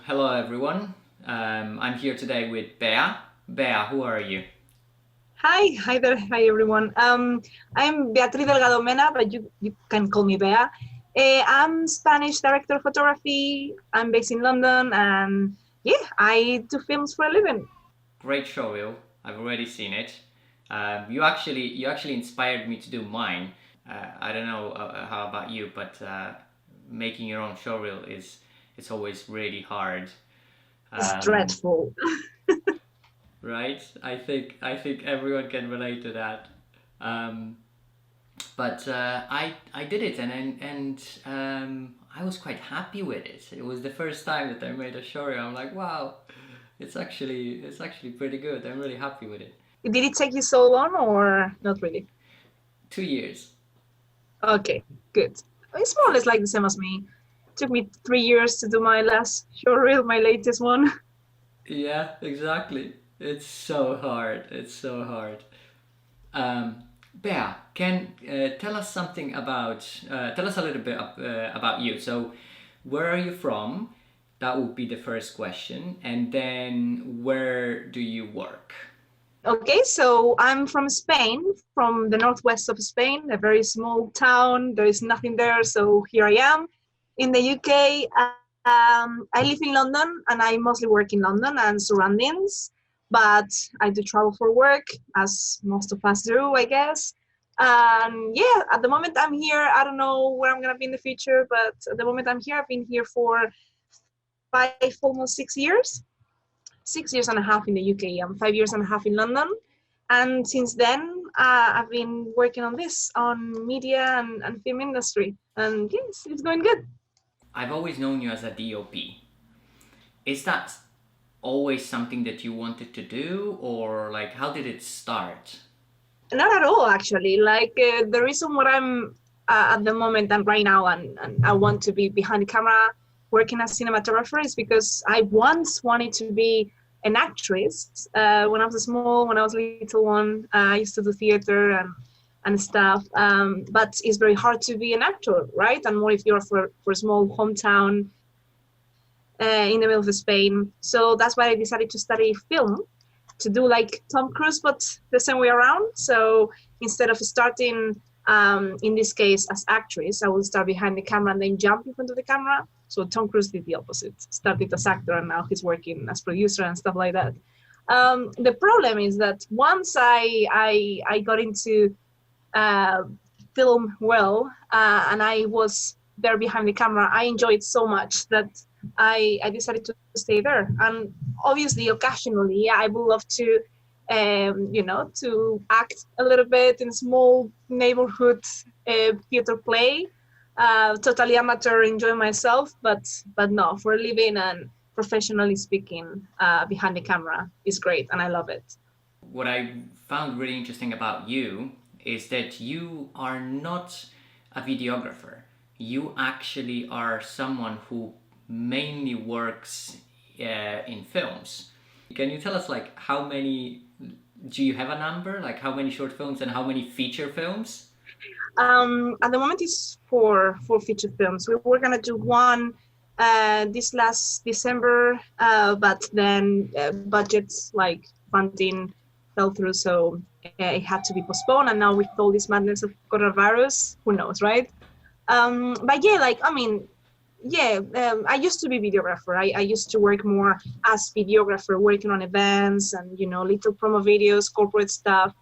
Hello everyone. I'm here today with Bea. Bea, who are you? Hi there, hi everyone. I'm Beatriz Delgado Mena, but you can call me Bea. I'm Spanish director of photography. I'm based in London, and yeah, I do films for a living. Great showreel. I've already seen it. You actually inspired me to do mine. I don't know how about you, but making your own showreel is it's always really hard. It's Um, dreadful. right? I think everyone can relate to that. Um, but I did it and I was quite happy with it. It was the first time that I made a showreel. I'm like, wow, it's actually pretty good. I'm really happy with it. Did it take you so long, or not really? 2 years. Okay, good. It's more or less like the same as me. It took me 3 years to do my last showreel, my latest one. Yeah, exactly. It's so hard. It's so hard. Um, Bea, can tell us something about tell us a little bit about you. So, where are you from? That would be the first question, and then where do you work? Okay, so I'm from Spain, from the northwest of Spain, a very small town. There is nothing there, so here I am in the UK. I live in London, and I mostly work in London and surroundings, but I do travel for work, as most of us do, I guess. And yeah, at the moment I'm here. I don't know where I'm gonna be in the future, but at the moment I'm here. I've been here for almost 6 years. 6 years and a half in the UK and 5 years and a half in London. And since then, I've been working on this, on media and film industry. And yes, it's going good. I've always known you as a DOP. Is that always something that you wanted to do, or like how did it start? Not at all, actually. Like the reason what I'm at the moment and right now, and I want to be behind the camera working as cinematographer is because I once wanted to be an actress when I was small, when I was a little one. I used to do theater and stuff. But it's very hard to be an actor, right? And more if you're for a small hometown in the middle of Spain. So that's why I decided to study film to do like Tom Cruise, but the same way around. So instead of starting, in this case, as actress, I will start behind the camera and then jump in front of the camera. So Tom Cruise did the opposite, started as actor and now he's working as producer and stuff like that. The problem is that once I got into uh, film well, and I was there behind the camera, I enjoyed so much that I decided to stay there. And obviously, occasionally, I would love to, to act a little bit in small neighborhood theater play. Totally amateur, enjoy myself, but no, for a living and professionally speaking, behind the camera is great, and I love it. What I found really interesting about you is that you are not a videographer. You actually are someone who mainly works in films. Can you tell us like how many? Do you have a number? Like how many short films and how many feature films? At the moment, it's for feature films. We were gonna do one this last December, but then budgets like funding fell through, so it had to be postponed. And now with all this madness of coronavirus, who knows, right? But yeah, like I mean, yeah, I used to be videographer. I used to work more as videographer, working on events and little promo videos, corporate stuff.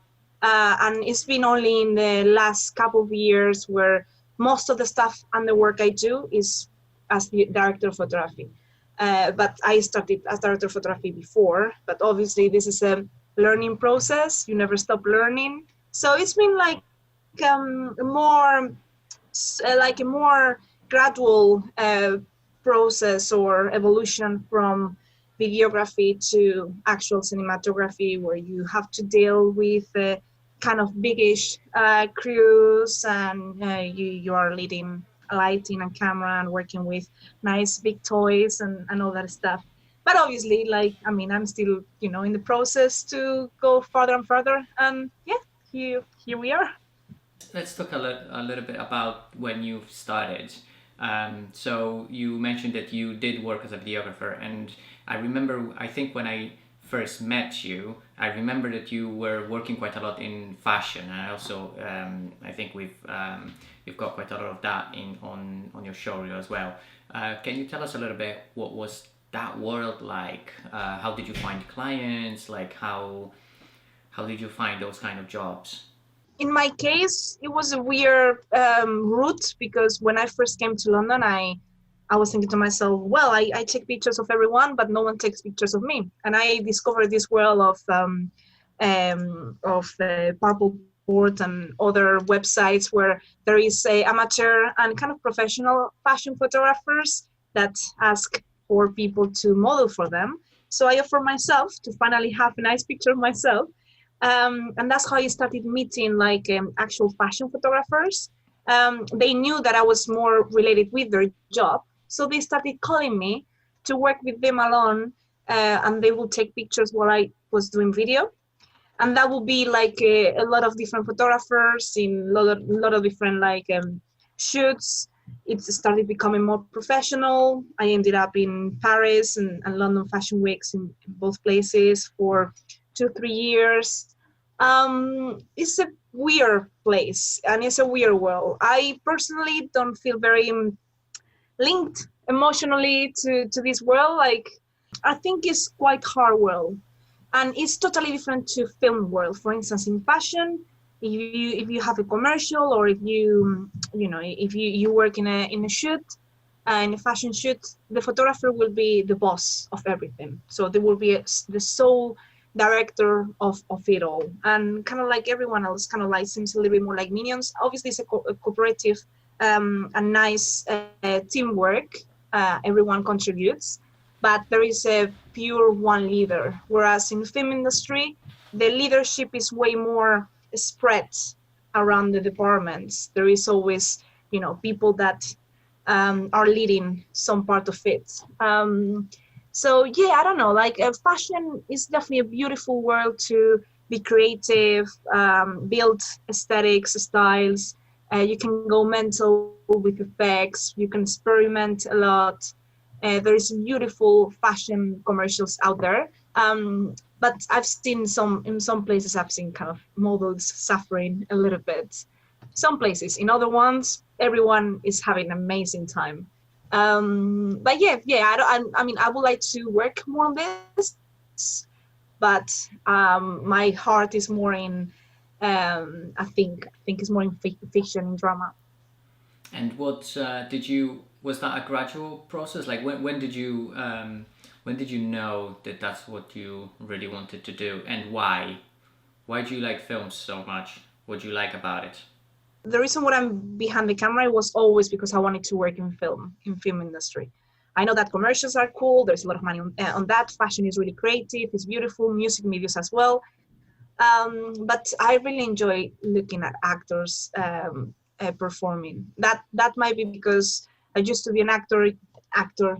And it's been only in the last couple of years where most of the stuff and the work I do is as the director of photography. But I started as director of photography before. But obviously, this is a learning process. You never stop learning. So it's been more like a more gradual process or evolution from videography to actual cinematography, where you have to deal with kind of biggish crews, and you are leading lighting and camera and working with nice big toys and all that stuff. But obviously, like I mean, I'm still in the process to go further and further, and yeah, here we are. Let's talk a little bit about when you started. So you mentioned that you did work as a videographer, and I remember, I think when I first met you, I remember that you were working quite a lot in fashion, and I also I think we've got quite a lot of that on your showreel as well. Can you tell us a little bit what was that world like? How did you find clients? Like how did you find those kind of jobs? In my case, it was a weird route because when I first came to London, I was thinking to myself, well, I take pictures of everyone, but no one takes pictures of me. And I discovered this world of Purple Port and other websites where there is a amateur and kind of professional fashion photographers that ask for people to model for them. So I offered myself to finally have a nice picture of myself. And that's how I started meeting like actual fashion photographers. They knew that I was more related with their job. So they started calling me to work with them alone, and they will take pictures while I was doing video. And that will be like a lot of different photographers in a lot of different like shoots. It started becoming more professional. I ended up in Paris and London Fashion Weeks in both places for 2-3 years. It's a weird place and it's a weird world. I personally don't feel very linked emotionally to this world. Like, I think it's quite hard world, and it's totally different to film world. For instance, in fashion, if you have a commercial, or if you work in a shoot, in a fashion shoot, the photographer will be the boss of everything. So they will be the sole director of it all, and kind of like everyone else, kind of like seems a little bit more like minions. Obviously, it's a cooperative and nice teamwork. Everyone contributes, but there is a pure one leader. Whereas in the film industry, the leadership is way more spread around the departments. There is always, people that are leading some part of it. So yeah, I don't know, like fashion is definitely a beautiful world to be creative, build aesthetics, styles. You can go mental with effects, you can experiment a lot. There is beautiful fashion commercials out there. But I've seen in some places, I've seen kind of models suffering a little bit. Some places, in other ones, everyone is having an amazing time. But yeah, I mean, I would like to work more on this, but my heart is more in, I think it's more in fiction and drama. And what was that a gradual process? Like when did you know that that's what you really wanted to do, and why? Why do you like films so much? What do you like about it? The reason why I'm behind the camera was always because I wanted to work in film industry. I know that commercials are cool. There's a lot of money on that. Fashion is really creative. It's beautiful. Music videos as well. But I really enjoy looking at actors performing. That might be because I used to be an actor, amateur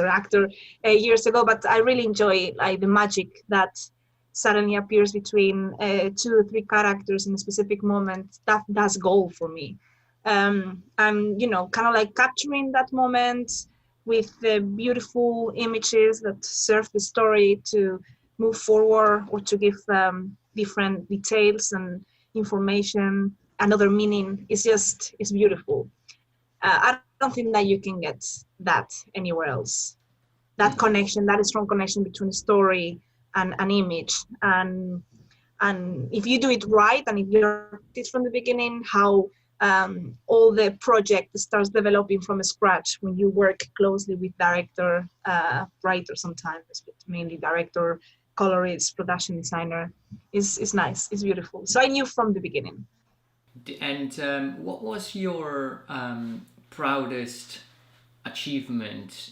actor years ago. But I really enjoy like the magic that suddenly appears between 2 or 3 characters in a specific moment. That's gold for me. I'm kind of like capturing that moment with the beautiful images that serve the story to move forward, or to give different details and information, another meaning. It's beautiful. I don't think that you can get that anywhere else. That connection, that strong connection between story and an image, and if you do it right, and if you're it from the beginning, how all the project starts developing from scratch when you work closely with director, writer sometimes, but mainly director, colorist, production designer, is nice. It's beautiful. So I knew from the beginning. And what was your proudest achievement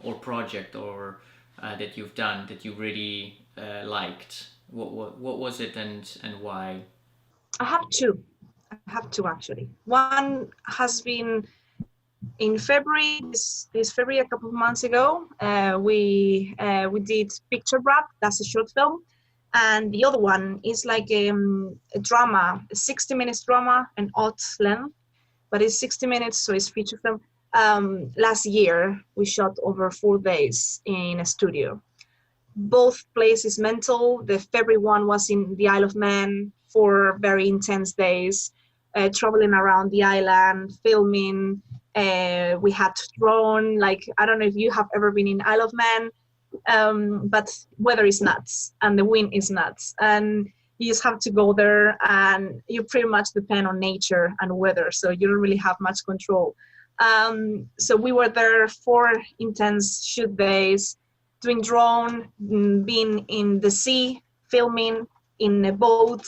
or project or that you've done that you really liked? What was it, and why? I have two actually. One has been in February, this February, a couple of months ago. We did Picture Wrap. That's a short film. And the other one is like a drama, a 60 minutes drama, an odd length. but it's 60 minutes, so it's feature film. Last year, we shot over 4 days in a studio. Both places mental. The February one was in the Isle of Man, 4 very intense days, traveling around the island, filming. We had drone. Like, I don't know if you have ever been in Isle of Man, but weather is nuts and the wind is nuts, and you just have to go there, and you pretty much depend on nature and weather, so you don't really have much control. So we were there 4 intense shoot days, doing drone, being in the sea, filming in a boat.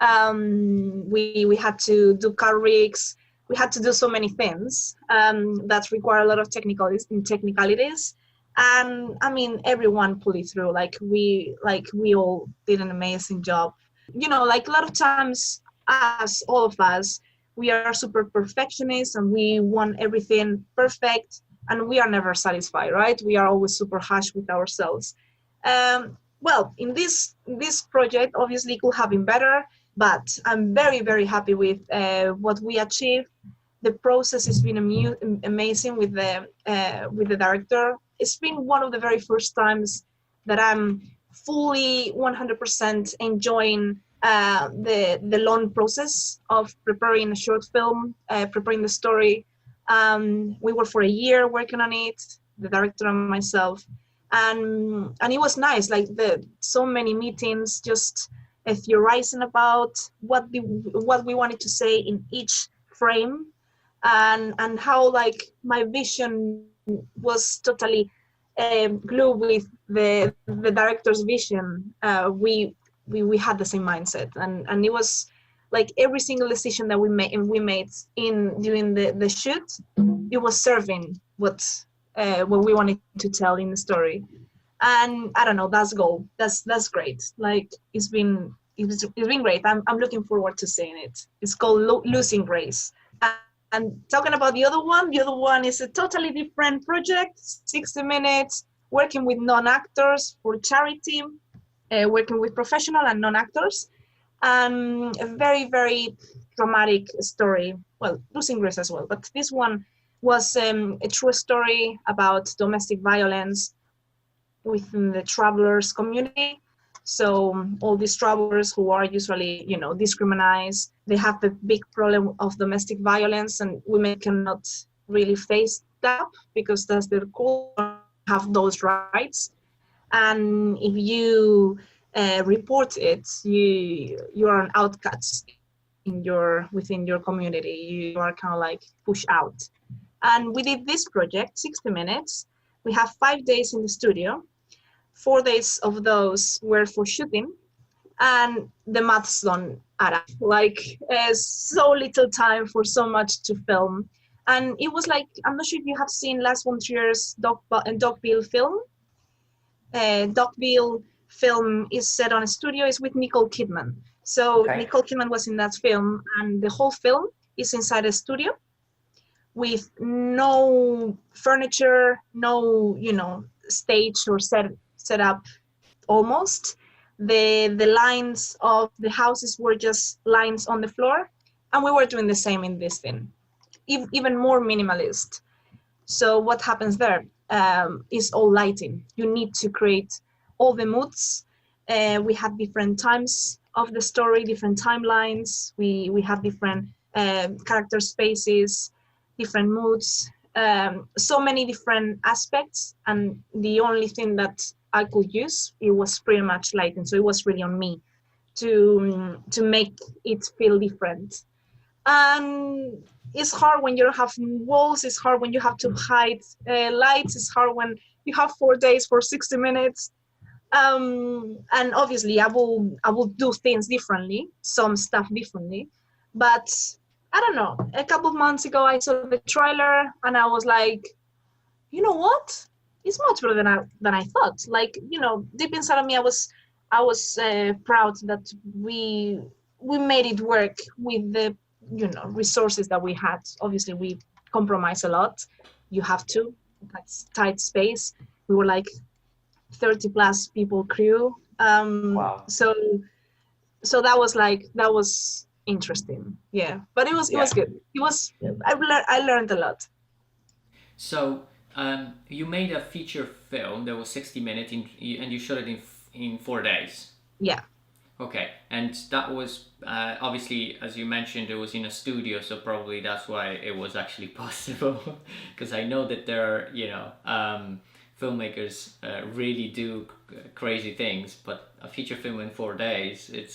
We had to do car rigs. We had to do so many things that require a lot of technicalities. And I mean, everyone pulled it through. Like we all did an amazing job. You know, like a lot of times, all of us, we are super perfectionists and we want everything perfect, and we are never satisfied, right? We are always super harsh with ourselves. Well, in this project, obviously, it could have been better, but I'm very, very happy with what we achieved. The process has been amazing with the director. It's been one of the very first times that I'm fully 100% enjoying the long process of preparing a short film, preparing the story. We were for a year working on it, the director and myself, and it was nice. Like so many meetings, just theorizing about what we wanted to say in each frame, and how like my vision was totally glued with the director's vision. We had the same mindset, and it was like every single decision that we made during the shoot, it was serving what we wanted to tell in the story. And I don't know, that's goal. That's great. Like it's been great. I'm looking forward to seeing it. It's called Losing Grace. And talking about the other one is a totally different project, 60 minutes, working with non-actors for charity, working with professional and non-actors, and a very, very dramatic story. Well, Losing Grace as well, but this one was a true story about domestic violence within the travelers community. So all these travelers who are usually, discriminated, they have the big problem of domestic violence, and women cannot really face that because that's their culture, have those rights. And if you report it, you are an outcast within your community. You are kind of like pushed out. And we did this project, 60 minutes. We have 5 days in the studio. 4 days of those were for shooting, and the maths don't add up. Like so little time for so much to film. And it was like, I'm not sure if you have seen Lars von Trier's Dogville film. Dogville film is set on a studio. It's with Nicole Kidman. So okay. Nicole Kidman was in that film, and the whole film is inside a studio with no furniture, no stage or set up. Almost the lines of the houses were just lines on the floor, and we were doing the same in this thing, even more minimalist. So what happens there is all lighting. You need to create all the moods. We have different times of the story, different timelines. We have different character spaces, different moods, so many different aspects, and the only thing that I could use, it was pretty much lighting. So it was really on me to make it feel different. And it's hard when you don't have walls. It's hard when you have to hide lights. It's hard when you have 4 days for 60 minutes. And obviously I will do things differently, some stuff differently. But I don't know, a couple of months ago, I saw the trailer and I was like, you know what? It's much better than I thought. Like, deep inside of me, I was proud that we made it work with the resources that we had. Obviously, we compromised a lot. You have to. That's tight space. We were like 30 plus people crew. Wow. So that was interesting. Yeah, but it was Yeah. good. It was I learned a lot. So you made a feature film that was 60 minutes, and you shot it in 4 days. Yeah. Okay, and that was obviously, as you mentioned, it was in a studio, so probably that's why it was actually possible. Because I know that there are, filmmakers really do crazy things, but a feature film in 4 days, it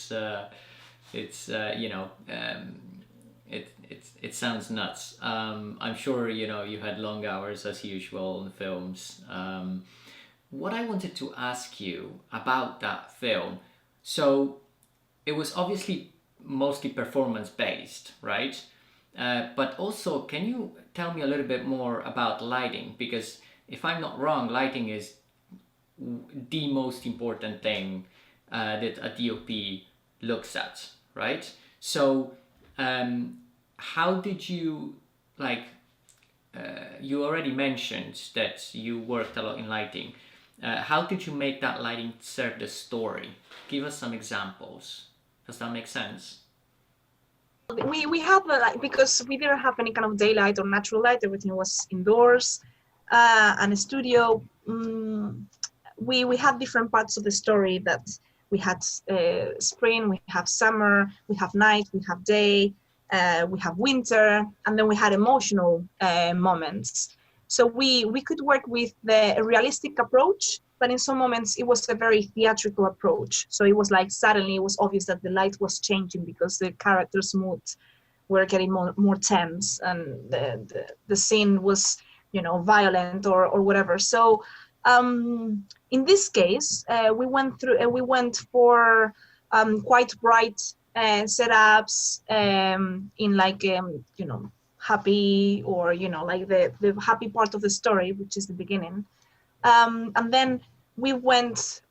sounds nuts. I'm sure you had long hours as usual in films. What I wanted to ask you about that film. So it was obviously mostly performance based, right? But also, can you tell me a little bit more about lighting? Because if I'm not wrong, lighting is the most important thing that a DOP looks at, right? So, how did you like? You already mentioned that you worked a lot in lighting. How did you make that lighting serve the story? Give us some examples. Does that make sense? We had like, because we didn't have any kind of daylight or natural light, everything was indoors, and a studio. We had different parts of the story that we had spring, we have summer, we have night, we have day, we have winter, and then we had emotional moments. So we could work with the realistic approach, but in some moments it was a very theatrical approach. So it was like suddenly it was obvious that the light was changing because the characters' mood were getting more tense, and the scene was violent or whatever. So in this case, we went for quite bright setups in like happy, or like the happy part of the story, which is the beginning, and then we went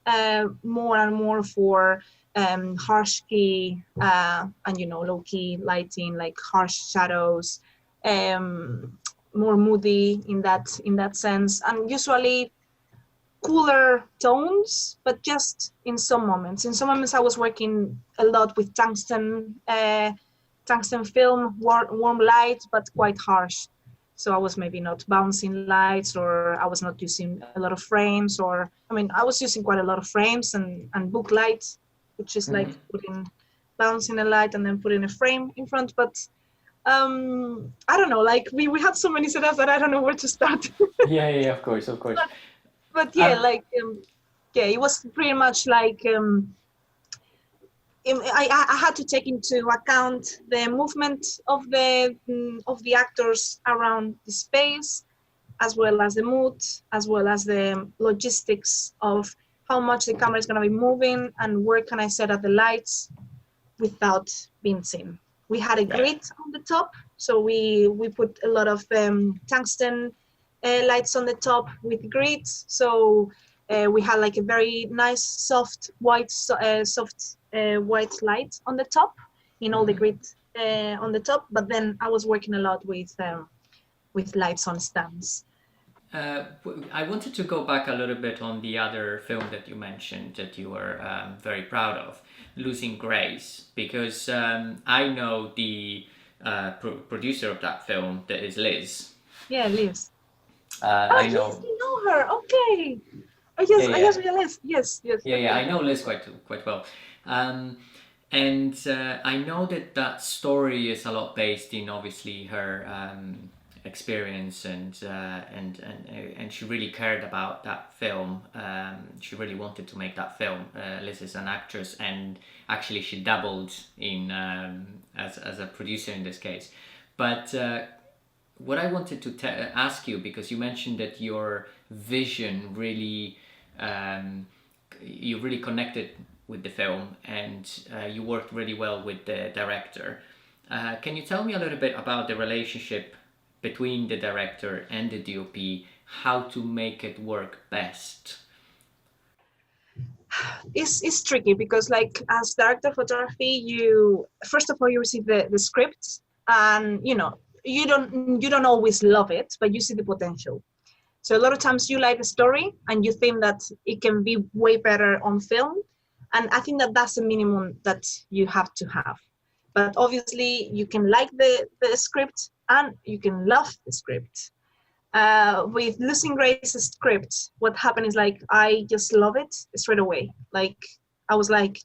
more and more for harsh key and low key lighting, like harsh shadows, more moody in that sense, and usually cooler tones, but just in some moments. In some moments, I was working a lot with tungsten film, warm light, but quite harsh. So I was maybe not bouncing lights, or I was not using a lot of frames, or I was using quite a lot of frames and book lights, which is like bouncing a light and then putting a frame in front. But I don't know, like we had so many setups that I don't know where to start. Yeah, of course, of course. But yeah, it was pretty much like I had to take into account the movement of the actors around the space, as well as the mood, as well as the logistics of how much the camera is going to be moving and where can I set up the lights without being seen. We had a grid on the top, so we put a lot of tungsten lights on the top with grids. So we had like a very nice soft white light on the top in all the grid on the top. But then I was working a lot with lights on stands. I wanted to go back a little bit on the other film that you mentioned that you were very proud of, Losing Grace, because I know the producer of that film, that is Liz. Yeah, Liz. I know. Yes, you know her. Okay. Oh yes, I just realized. Yes. Yeah, I know Liz quite well. And I know that story is a lot based in obviously her experience, and she really cared about that film. She really wanted to make that film. Liz is an actress, and actually she dabbled in as a producer in this case. But what I wanted to ask you, because you mentioned that your vision really, you really connected with the film, and you worked really well with the director. Can you tell me a little bit about the relationship between the director and the DOP, how to make it work best? It's tricky because, like, as director of photography, you first of all you receive the script, and you don't always love it, but you see the potential. So a lot of times you like the story and you think that it can be way better on film, and I think that that's the minimum that you have to have. But obviously you can like the script and you can love the script. With Losing Grace's script, what happened is like I just love it straight away. Like I was like,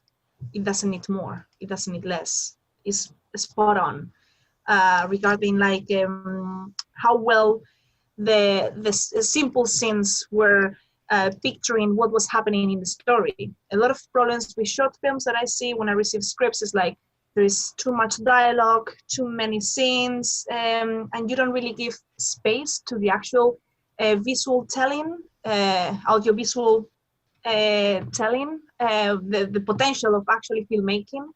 it doesn't need more, it doesn't need less. It's spot on regarding like how well the simple scenes were picturing what was happening in the story. A lot of problems with short films that I see when I receive scripts is like there is too much dialogue, too many scenes, and you don't really give space to the actual visual telling, audiovisual telling, the potential of actually filmmaking.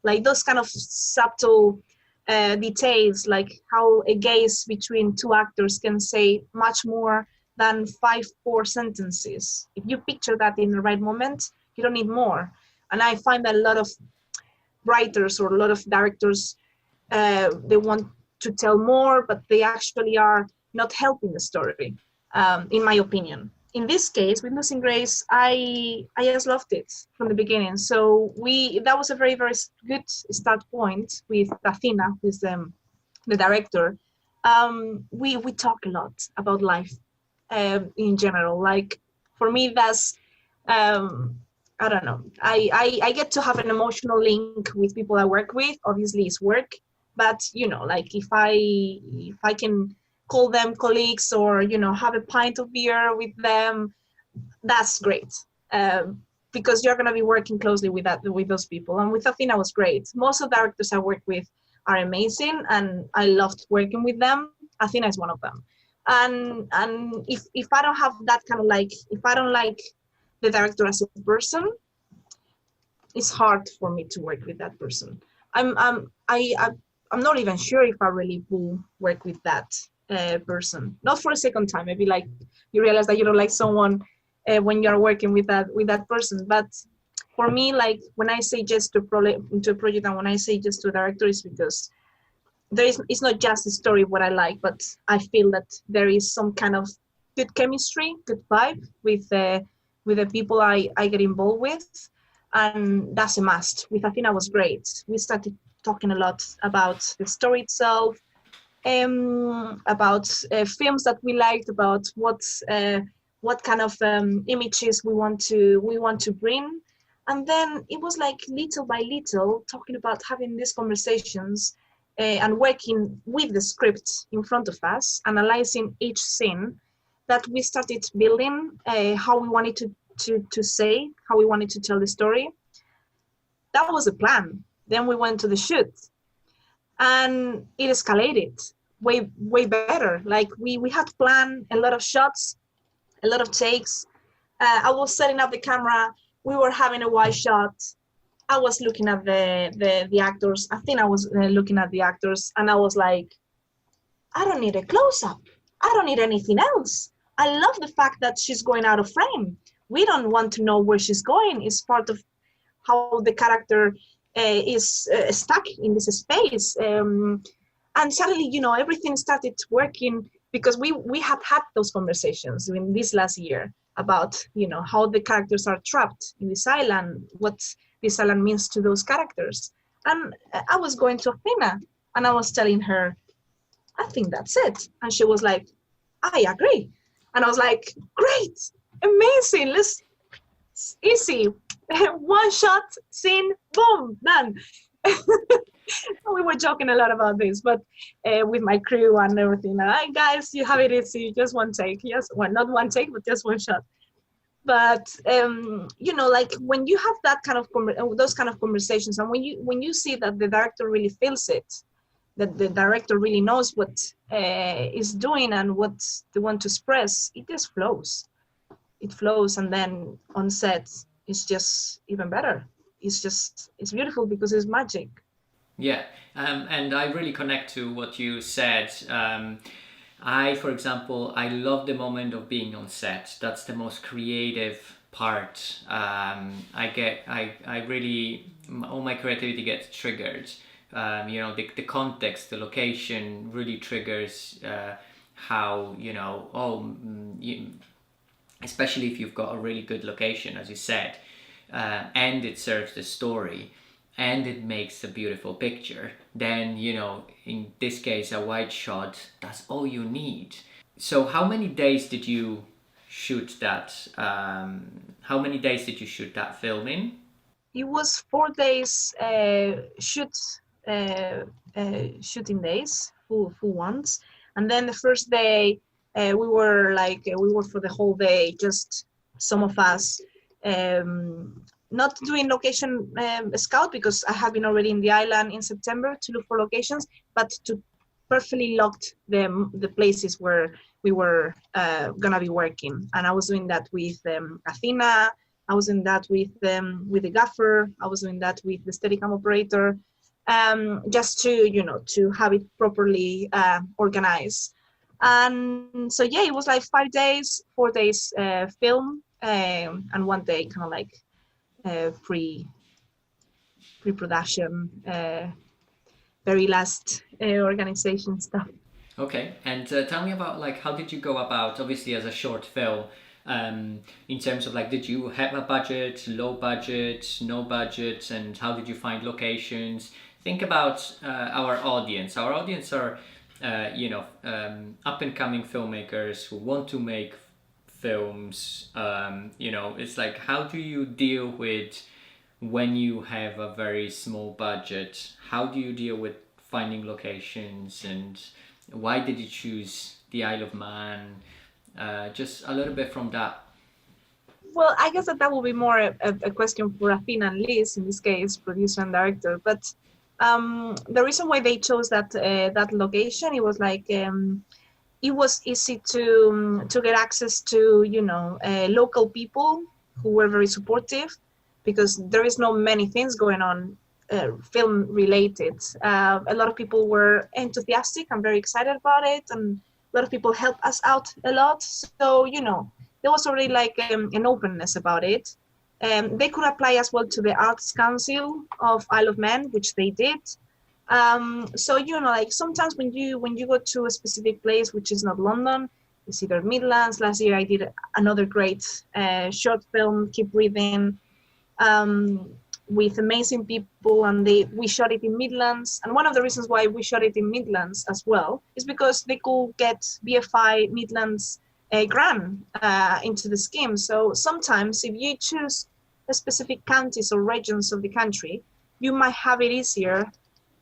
Like those kind of subtle details, like how a gaze between two actors can say much more than 5 4 sentences. If you picture that in the right moment, you don't need more. And I find that a lot of writers or a lot of directors, they want to tell more, but they actually are not helping the story, in my opinion. In this case, with Losing Grace, I just loved it from the beginning. So that was a very, very good start point with Athena, who's the director. We talk a lot about life in general. Like for me, that's I don't know. I get to have an emotional link with people I work with. Obviously, it's work, but like if I can call them colleagues or have a pint of beer with them, that's great. Because you're gonna be working closely with those people. And with Athena was great. Most of the directors I work with are amazing, and I loved working with them. Athena is one of them. And if I don't have that kind of like, if I don't like the director as a person, it's hard for me to work with that person. I'm not even sure if I really will work with that person. Not for a second time. Maybe like you realize that you don't like someone when you're working with that person. But for me, like when I say yes to a project and when I say yes to a director, is because it's not just the story of what I like, but I feel that there is some kind of good chemistry, good vibe with the people I get involved with, and that's a must. With Athena was great. We started talking a lot about the story itself, about films that we liked, about what kind of images we want to bring, and then it was like little by little talking about having these conversations and working with the script in front of us, analyzing each scene, that we started building how we wanted to say, how we wanted to tell the story. That was the plan. Then we went to the shoot, and it escalated way better. Like we had planned a lot of shots, a lot of takes. I was setting up the camera. We were having a wide shot. I was looking at the actors. I think I was looking at the actors, and I was like, I don't need a close-up. I don't need anything else. I love the fact that she's going out of frame. We don't want to know where she's going. It's part of how the character is stuck in this space. And suddenly, everything started working because we had those conversations in this last year about, how the characters are trapped in this island, what this island means to those characters. And I was going to Athena and I was telling her, I think that's it. And she was like, I agree. And I was like, great, amazing, easy. One shot, scene, boom, done. We were joking a lot about this, but with my crew and everything. Hi guys, you have it easy, just one take. Yes, well, not one take, but just one shot. But like when you have that kind of those kind of conversations, and when you see that the director really feels it, that the director really knows what is doing and what they want to express, it just flows. It flows, and then on set, it's just even better. It's beautiful because it's magic. Yeah, and I really connect to what you said. For example, I love the moment of being on set. That's the most creative part. I really, all my creativity gets triggered. The context, the location really triggers how, especially if you've got a really good location, as you said, and it serves the story. and it makes a beautiful picture, then, you know, in this case, a wide shot, that's all you need. So how many days did you shoot that? How many days did you shoot that film in? It was 4 days shooting days, full ones, and then the first day we were for the whole day, just some of us, not doing location scout because I have been already in the island in September to look for locations, but to perfectly locked the places where we were gonna be working, and I was doing that with Athena. I was in that with the gaffer. I was doing that with the Steadicam operator, just to, you know, to have it properly organized. And so yeah, it was like 5 days, 4 days film, and one day kind of like pre-production, very last organization stuff. Okay, and tell me about like how did you go about, obviously as a short film, in terms of like, did you have a budget, low budget, no budget, and how did you find locations? Think about our audience. Our audience are, up and coming filmmakers who want to make films. It's like, how do you deal with when you have a very small budget? How do you deal with finding locations, and why did you choose the Isle of Man? Just a little bit from that. Well, I guess that will be more a question for Athena and Liz, in this case, producer and director. But the reason why they chose that location, it was like it was easy to get access to, you know, local people who were very supportive, because there is no many things going on film related. A lot of people were enthusiastic and very excited about it, and a lot of people helped us out a lot. So, you know, there was already like an openness about it. They could apply as well to the Arts Council of Isle of Man, which they did. So, you know, like sometimes when you go to a specific place which is not London, it's either Midlands. Last year I did another great short film, Keep Breathing, with amazing people, and we shot it in Midlands. And one of the reasons why we shot it in Midlands as well is because they could get BFI Midlands grant into the scheme. So sometimes if you choose a specific counties or regions of the country, you might have it easier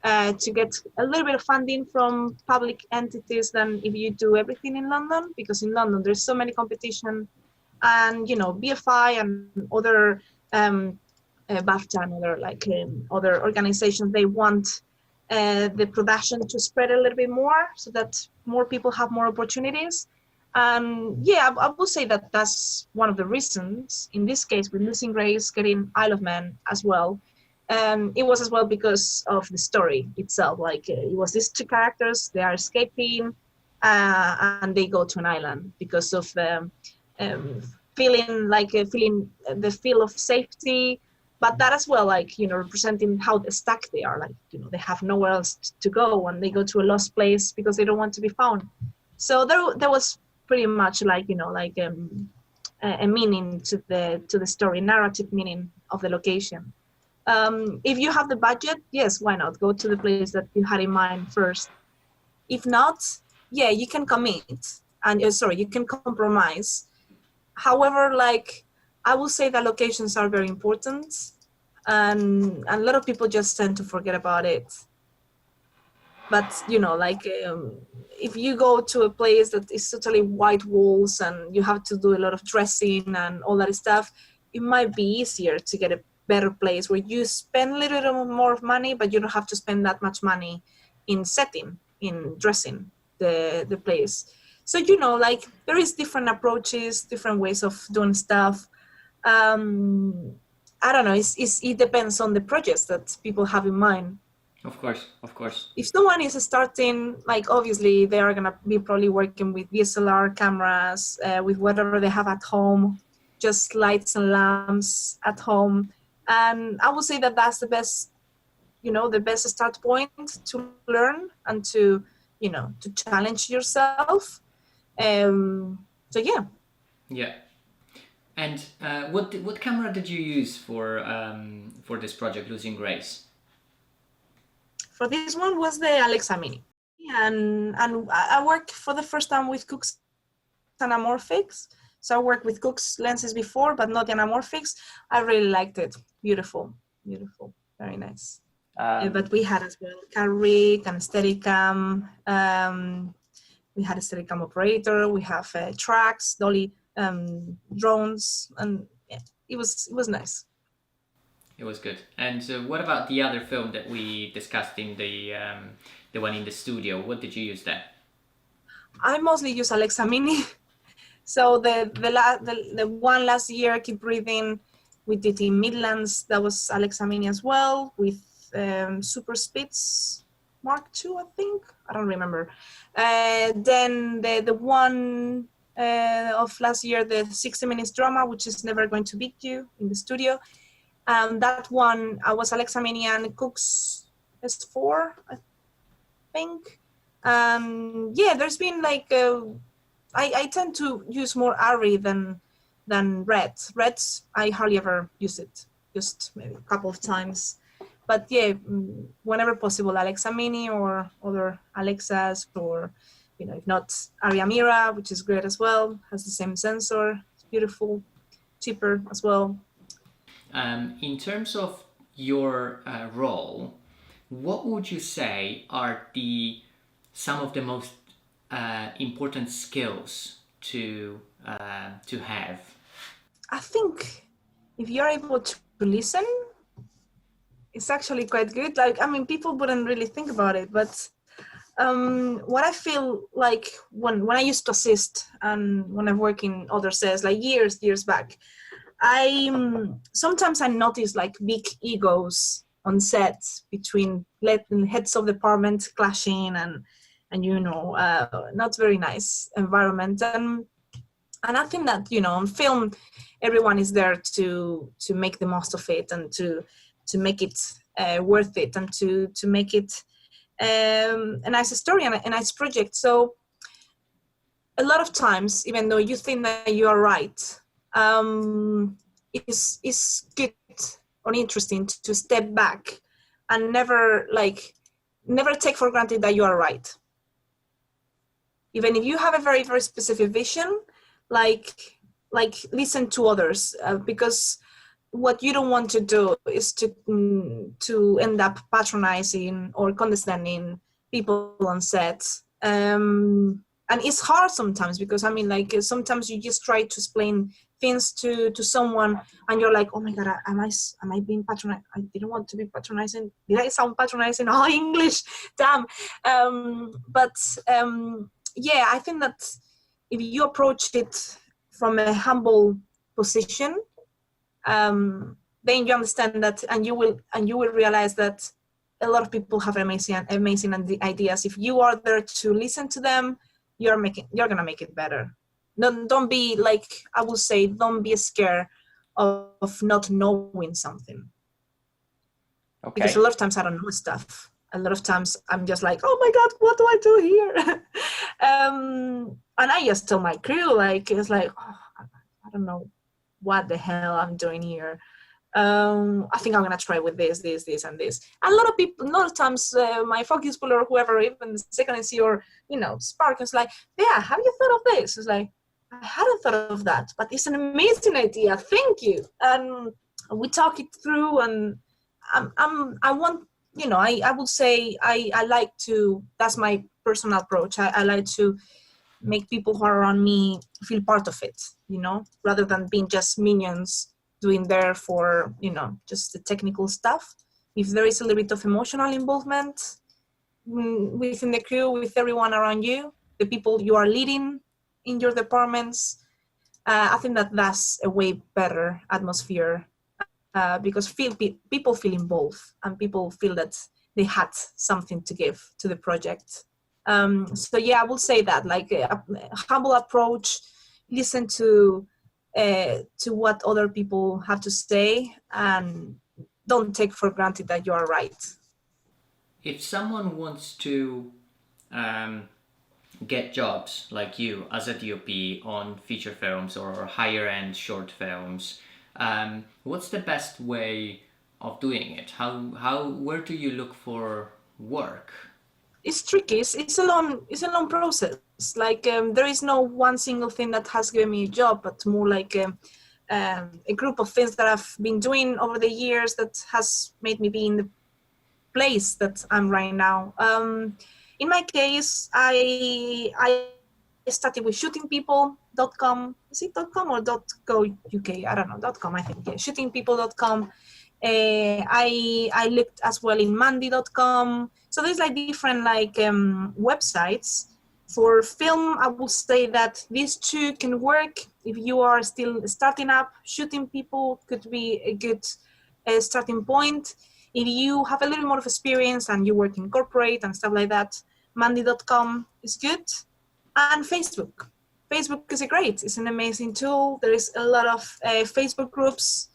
to get a little bit of funding from public entities than if you do everything in London, because in London there's so many competition, and, you know, BFI and other BAFTA and other organizations, they want the production to spread a little bit more so that more people have more opportunities. And yeah, I would say that that's one of the reasons. In this case, with Losing Grace getting Isle of Man as well, it was as well because of the story itself. Like it was these two characters, they are escaping, and they go to an island because of feeling the feel of safety, but that as well, like, you know, representing how stuck they are. Like, you know, they have nowhere else to go, and they go to a lost place because they don't want to be found. So there was pretty much like, you know, like a meaning to the story, narrative meaning of the location. If you have the budget, yes, why not go to the place that you had in mind first? If not, yeah, you can commit, and you can compromise. However, like, I will say that locations are very important, and a lot of people just tend to forget about it. But, you know, like, if you go to a place that is totally white walls and you have to do a lot of dressing and all that stuff, it might be easier to get a better place where you spend a little bit more of money, but you don't have to spend that much money in setting, in dressing the place. So, you know, like, there is different approaches, different ways of doing stuff. I don't know, it depends on the projects that people have in mind. Of course. If someone is starting, like, obviously they are gonna be probably working with DSLR cameras, with whatever they have at home, just lights and lamps at home. And I would say that that's the best, you know, the best start point to learn and to, you know, to challenge yourself. So yeah. Yeah. And what camera did you use for this project, Losing Grace? for this one was the Alexa Mini. And I work for the first time with Cook's anamorphics. So I worked with Cook's lenses before, but not the anamorphics. I really liked it. Beautiful, beautiful, very nice. But we had as well Carrick and Steadicam. We had a Steadicam operator. We have tracks, dolly, drones, and yeah, it was nice. It was good. And what about the other film that we discussed in the one in the studio? What did you use there? I mostly use Alexa Mini. So the one last year, Keep Breathing, we did in Midlands. That was Alexa Mini as well with Super Spitz Mark II, I think. I don't remember. Then the one of last year, the 60 Minutes Drama, which is Never Going to Beat You, in the studio. That one, I was Alexa Mini and Cook's S4, I think. Yeah, there's been like, I tend to use more ARRI than Red. Reds, I hardly ever use it, just maybe a couple of times. But yeah, whenever possible, Alexa Mini or other Alexas, or, you know, if not, Arri Amira, which is great as well, has the same sensor, it's beautiful, cheaper as well. In terms of your role, what would you say are some of the most important skills to have? I think if you're able to listen, it's actually quite good. Like, I mean, people wouldn't really think about it, but what I feel like when I used to assist and when I work in other sets, like years back, sometimes I notice like big egos on sets between heads of department clashing and you know, not very nice environment. And I think that, you know, on film, everyone is there to make the most of it and to make it worth it and to make it a nice story and a nice project. So a lot of times, even though you think that you are right, it's good or interesting to step back and never take for granted that you are right. Even if you have a very, very specific vision, like listen to others, because what you don't want to do is to end up patronizing or condescending people on sets. And it's hard sometimes because, I mean, like sometimes you just try to explain things to someone and you're like, oh my God, am I being patronizing? I didn't want to be patronizing. Did I sound patronizing? Oh, English, damn. Yeah, I think that if you approach it from a humble position, then you understand that, and you will realize that a lot of people have amazing ideas. If you are there to listen to them, you're gonna make it better. Don't be like, I will say, don't be scared of not knowing something. Okay. Because a lot of times I don't know stuff. A lot of times I'm just like, oh my God, what do I do here? And I just tell my crew, like, it's like, oh, I don't know what the hell I'm doing here. I think I'm gonna try with this, and this. And a lot of times, my focus puller or whoever, even the second NC or, you know, Spark is like, yeah, have you thought of this? It's like, I hadn't thought of that, but it's an amazing idea. Thank you. And we talk it through, and I want, you know, I would say I like to, that's my personal approach. I like to make people who are around me feel part of it, you know, rather than being just minions doing there for, you know, just the technical stuff. If there is a little bit of emotional involvement within the crew, with everyone around you, the people you are leading in your departments, I think that that's a way better atmosphere, because people feel involved and people feel that they had something to give to the project. So yeah, I will say that, like a humble approach, listen to what other people have to say, and don't take for granted that you are right. If someone wants to get jobs like you as a DOP on feature films or higher end short films, what's the best way of doing it? Where do you look for work? It's tricky. It's a long process. Like there is no one single thing that has given me a job, but more like a group of things that I've been doing over the years that has made me be in the place that I'm right now. In my case, I started with shootingpeople.com. Is it .com or .co.uk? I don't know. .com, I think. Yeah, shootingpeople.com. I looked as well in mandy.com. So there's like different like websites. For film, I would say that these two can work if you are still starting up. Shooting People could be a good starting point. If you have a little more of experience and you work in corporate and stuff like that, mandy.com is good. And Facebook. Facebook is great. It's an amazing tool. There is a lot of Facebook groups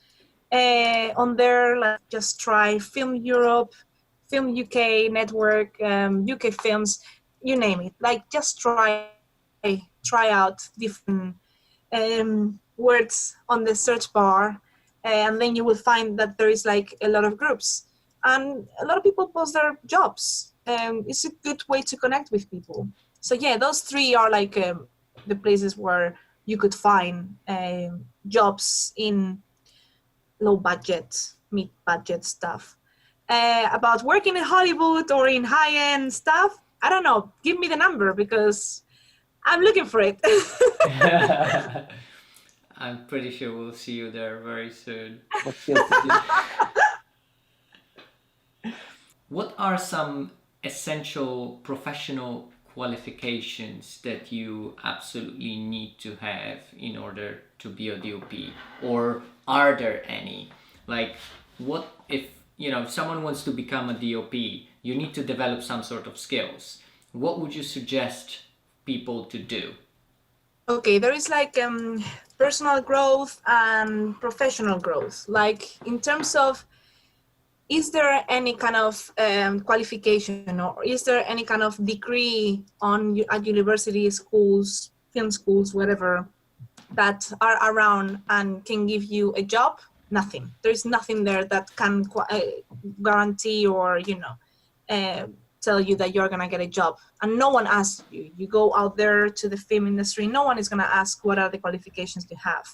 on there, like just try Film Europe, Film UK Network, UK Films, you name it. Like just try out different words on the search bar, and then you will find that there is like a lot of groups, and a lot of people post their jobs. It's a good way to connect with people. So yeah, those three are like the places where you could find jobs in low budget, mid budget stuff. About working in Hollywood or in high end stuff, I don't know. Give me the number because I'm looking for it. I'm pretty sure we'll see you there very soon. What are some essential professional qualifications that you absolutely need to have in order to be a DOP? Or are there any? Like, what if, if someone wants to become a DOP, you need to develop some sort of skills. What would you suggest people to do? Okay, there is like personal growth and professional growth. Like in terms of, is there any kind of qualification or is there any kind of degree at university, schools, film schools, whatever, that are around and can give you a job? Nothing. There's nothing there that can guarantee or, tell you that you're going to get a job. And no one asks you. You go out there to the film industry, no one is going to ask what are the qualifications you have.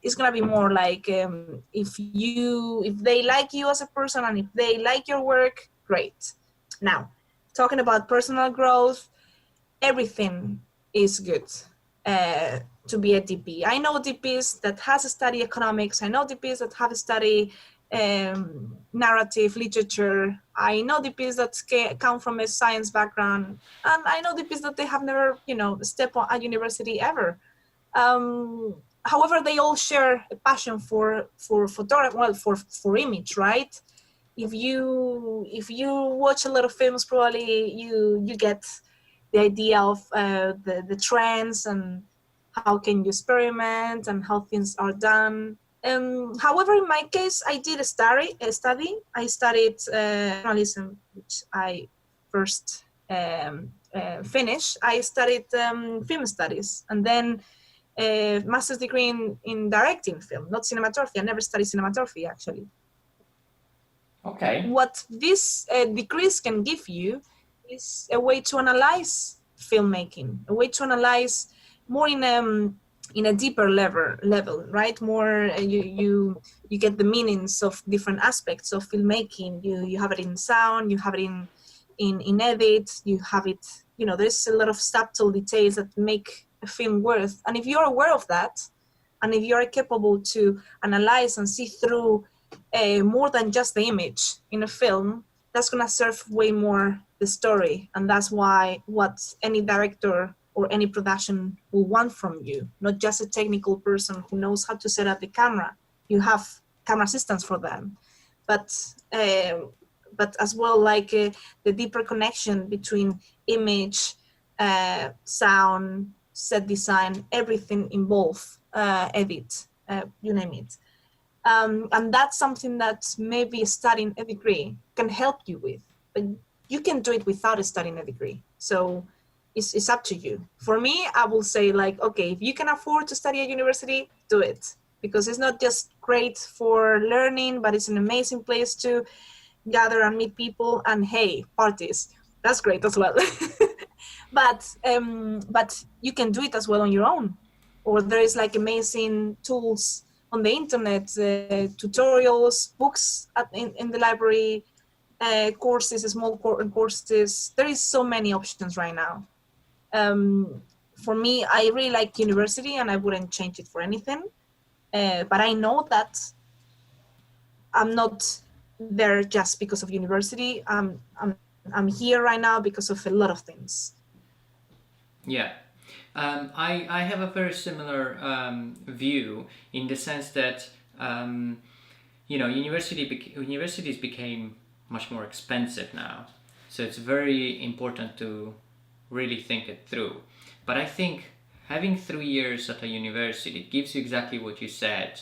It's going to be more like if they like you as a person and if they like your work, great. Now, talking about personal growth, everything is good to be a DP. I know DPs that has studied economics. I know DPs that have studied narrative, literature. I know DPs that come from a science background. And I know DPs that they have never, stepped on at university ever. However, they all share a passion for photography, well, for image, right? If you watch a lot of films, probably you get the idea of the trends and how can you experiment and how things are done. However, in my case, I did a study. I studied journalism, which I first finished. I studied film studies, and then a master's degree in directing film, not cinematography. I never studied cinematography, actually. Okay. What these degrees can give you is a way to analyze filmmaking, a way to analyze more in a deeper level, right? More you get the meanings of different aspects of filmmaking. You have it in sound, you have it in edit, you have it. There's a lot of subtle details that make a film worth. And if you're aware of that, and if you're capable to analyze and see through more than just the image in a film, that's gonna serve way more the story. And that's why what any director or any production will want from you, not just a technical person who knows how to set up the camera. You have camera assistants for them, but as well, like the deeper connection between image, sound, set design, everything involved, edit, you name it. And that's something that maybe studying a degree can help you with, but you can do it without studying a degree. So it's up to you. For me, I will say like, okay, if you can afford to study at university, do it. Because it's not just great for learning, but it's an amazing place to gather and meet people, and hey, parties. That's great as well. But you can do it as well on your own. Or there is like amazing tools on the internet, tutorials, books in the library, courses, small courses. There is so many options right now. For me, I really like university and I wouldn't change it for anything. But I know that I'm not there just because of university. I'm here right now because of a lot of things. Yeah. I have a very similar view in the sense that universities became much more expensive now, so it's very important to really think it through. But I think having 3 years at a university, it gives you exactly what you said.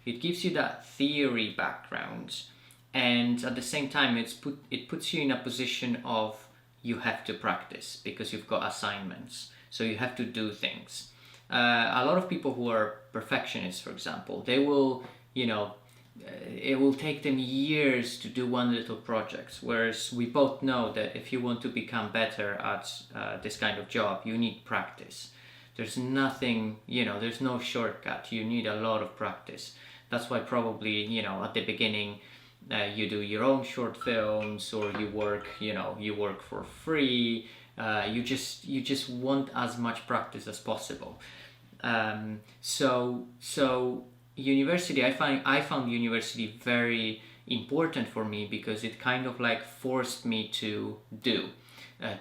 It gives you that theory background, and at the same time it puts you in a position of you have to practice because you've got assignments, so you have to do things. A lot of people who are perfectionists, for example, they will, it will take them years to do one little project, whereas we both know that if you want to become better at this kind of job, you need practice. There's nothing, there's no shortcut. You need a lot of practice. That's why probably, at the beginning, you do your own short films, or you work for free. You just want as much practice as possible. So university, I found university very important for me because it kind of like forced me to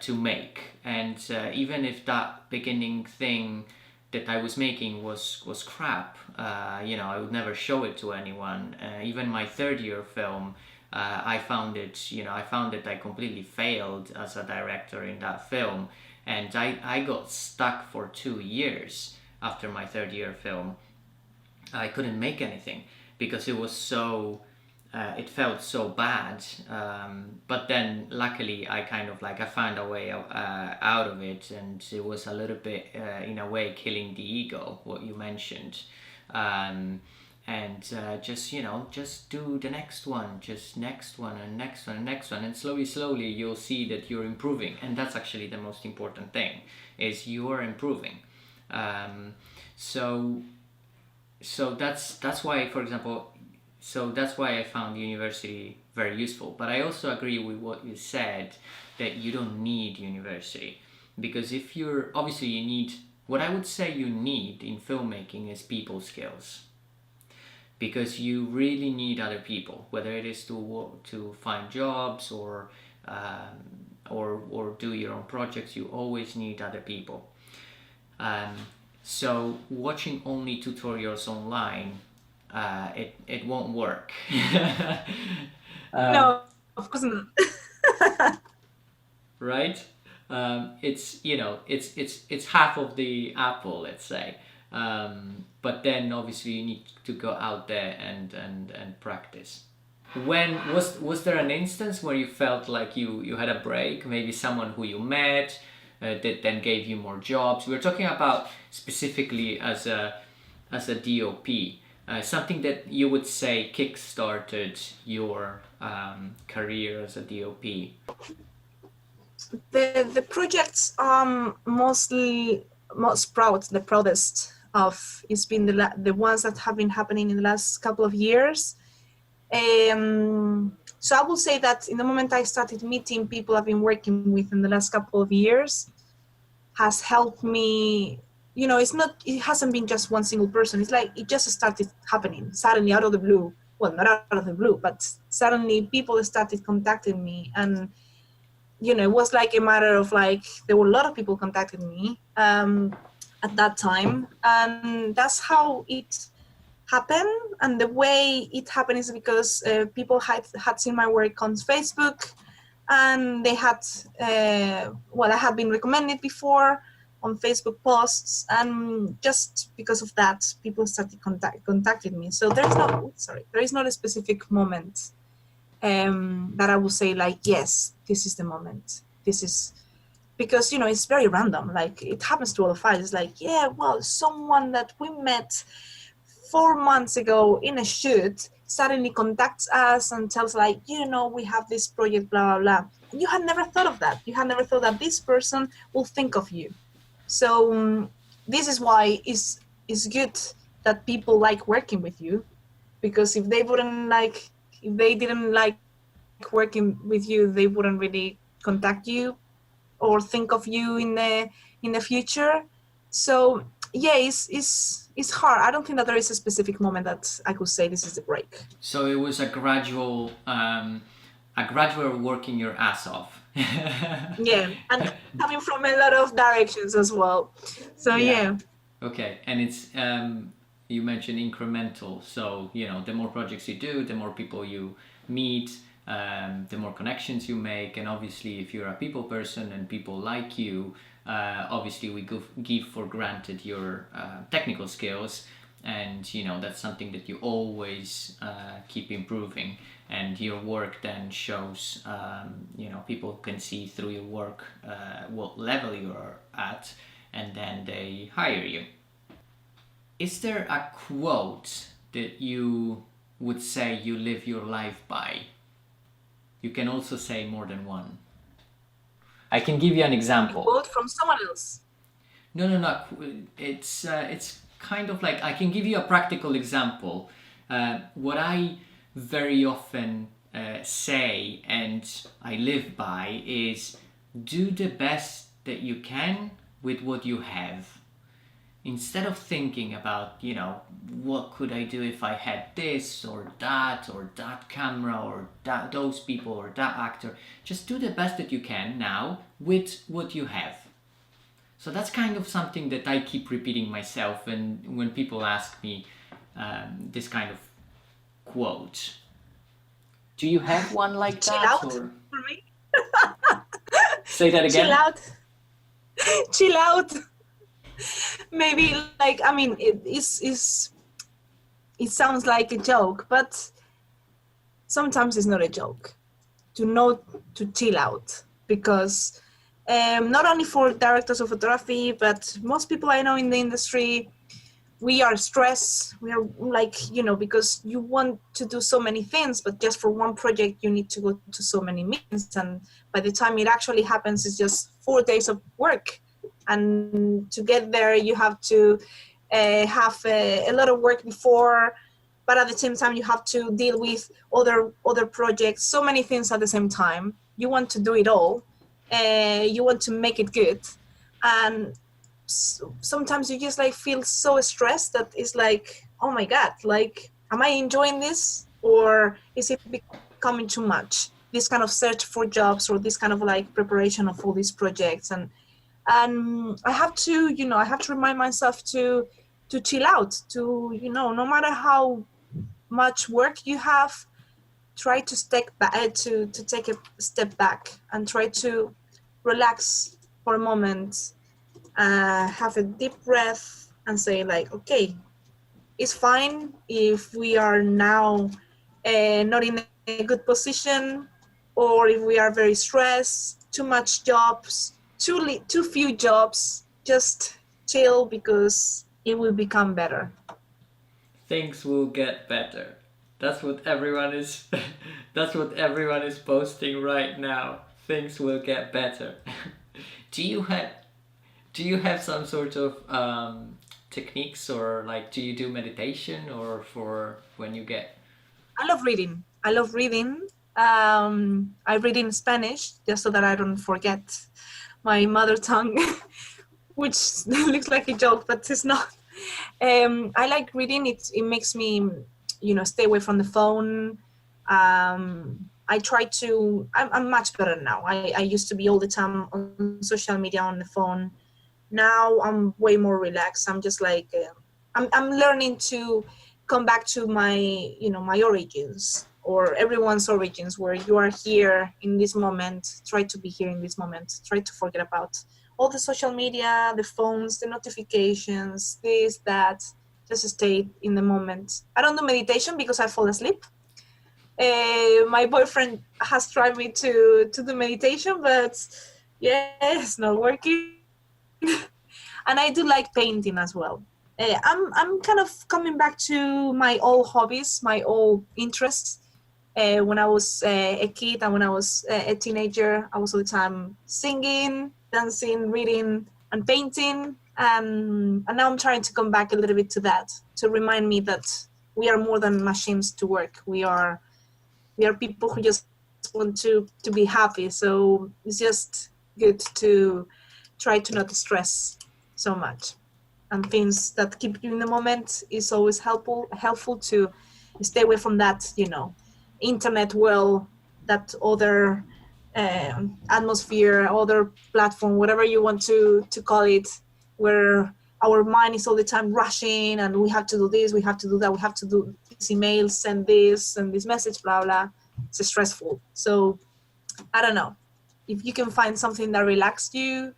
make, and even if that beginning thing that I was making was crap, I would never show it to anyone. Even my third year film, I found that I completely failed as a director in that film, and I got stuck for 2 years after my third year film. I couldn't make anything because it was it felt so bad. But then luckily I found a way out of it, and it was a little bit in a way killing the ego, what you mentioned. Just do the next one, just next one and next one and next one, and slowly you'll see that you're improving, and that's actually the most important thing, is you are improving. So that's why, for example, that's why I found university very useful. But I also agree with what you said, that you don't need university, because if you're obviously you need, what I would say you need in filmmaking is people skills, because you really need other people, whether it is to find jobs or do your own projects. You always need other people. So watching only tutorials online, it won't work. No, of course not. Right? It's half of the apple, let's say. But then obviously you need to go out there and practice. When was there an instance where you felt like you had a break? Maybe someone who you met that then gave you more jobs. We're talking about specifically as a DOP, something that you would say kickstarted your career as a DOP. The projects the proudest of it's been the ones that have been happening in the last couple of years. So I will say that in the moment I started meeting people I've been working with in the last couple of years has helped me. It hasn't been just one single person. It's like it just started happening suddenly out of the blue. Well, not out of the blue, but suddenly people started contacting me, and it was like a matter of like there were a lot of people contacting me at that time, and that's how it happened. And the way it happened is because people had seen my work on Facebook, and they had I had been recommended before on Facebook posts, and just because of that, people started contacting me. So there is not a specific moment that I will say like, yes, this is the moment. This is because it's very random. Like it happens to all of us. It's like, yeah, well, someone that we met 4 months ago in a shoot suddenly contacts us and tells like, we have this project, blah, blah, blah. And you had never thought of that. You had never thought that this person will think of you. So this is why it's good that people like working with you, because if they didn't like working with you, they wouldn't really contact you or think of you in the future. So yeah, it's hard. I don't think that there is a specific moment that I could say this is the break. So it was a gradual working your ass off. Yeah, and coming from a lot of directions as well. So yeah. Okay, and it's you mentioned incremental. So the more projects you do, the more people you meet, the more connections you make, and obviously if you're a people person and people like you, obviously we give for granted your technical skills, and that's something that you always keep improving, and your work then shows, people can see through your work what level you're at, and then they hire you. Is there a quote that you would say you live your life by? You can also say more than one. I can give you an example. A quote from someone else? No. It's kind of like, I can give you a practical example. What I very often say and I live by is, do the best that you can with what you have. Instead of thinking about, what could I do if I had this or that camera or those people or that actor, just do the best that you can now with what you have. So that's kind of something that I keep repeating myself, and when people ask me this kind of quote. Do you have one like Chill that? out or? For me. Say that again. Chill out. Maybe it sounds like a joke, but sometimes it's not a joke. To chill out, because not only for directors of photography, but most people I know in the industry, we are stressed. We are because you want to do so many things, but just for one project you need to go to so many meetings, and by the time it actually happens, it's just 4 days of work. And to get there, you have to have a lot of work before, but at the same time, you have to deal with other projects, so many things at the same time. You want to do it all. You want to make it good. And sometimes you just feel so stressed that it's like, oh my God, am I enjoying this? Or is it becoming too much? This kind of search for jobs, or this kind of preparation of all these projects. And I have to remind myself to chill out, to no matter how much work you have, try to take a step back and try to relax for a moment, have a deep breath and say okay, it's fine if we are now not in a good position, or if we are very stressed, too much jobs, too few jobs. Just chill, because it will become better. Things will get better. That's what everyone is posting right now. Things will get better. Do you have some sort of techniques, or do you do meditation, or for when you get? I love reading. I read in Spanish just so that I don't forget my mother tongue, which looks like a joke, but it's not. I like reading. It makes me, stay away from the phone. I try to. I'm much better now. I used to be all the time on social media, on the phone. Now I'm way more relaxed. I'm just I'm learning to come back to my my origins, or everyone's origins, where you are here in this moment. Try to be here in this moment. Try to forget about all the social media, the phones, the notifications, this, that. Just stay in the moment. I don't do meditation because I fall asleep. My boyfriend has tried me to do meditation, but yeah, it's not working. And I do like painting as well. I'm kind of coming back to my old hobbies, my old interests. When I was a kid and when I was a teenager, I was all the time singing, dancing, reading, and painting. And now I'm trying to come back a little bit to that, to remind me that we are more than machines to work. We are people who just want to be happy. So it's just good to try to not stress so much. And things that keep you in the moment is always helpful to stay away from that, internet world, that other atmosphere, other platform, whatever you want to call it, where our mind is all the time rushing and we have to do this, we have to do that, we have to do this email, send this and this message, blah, blah. It's stressful. So I don't know. If you can find something that relaxes you,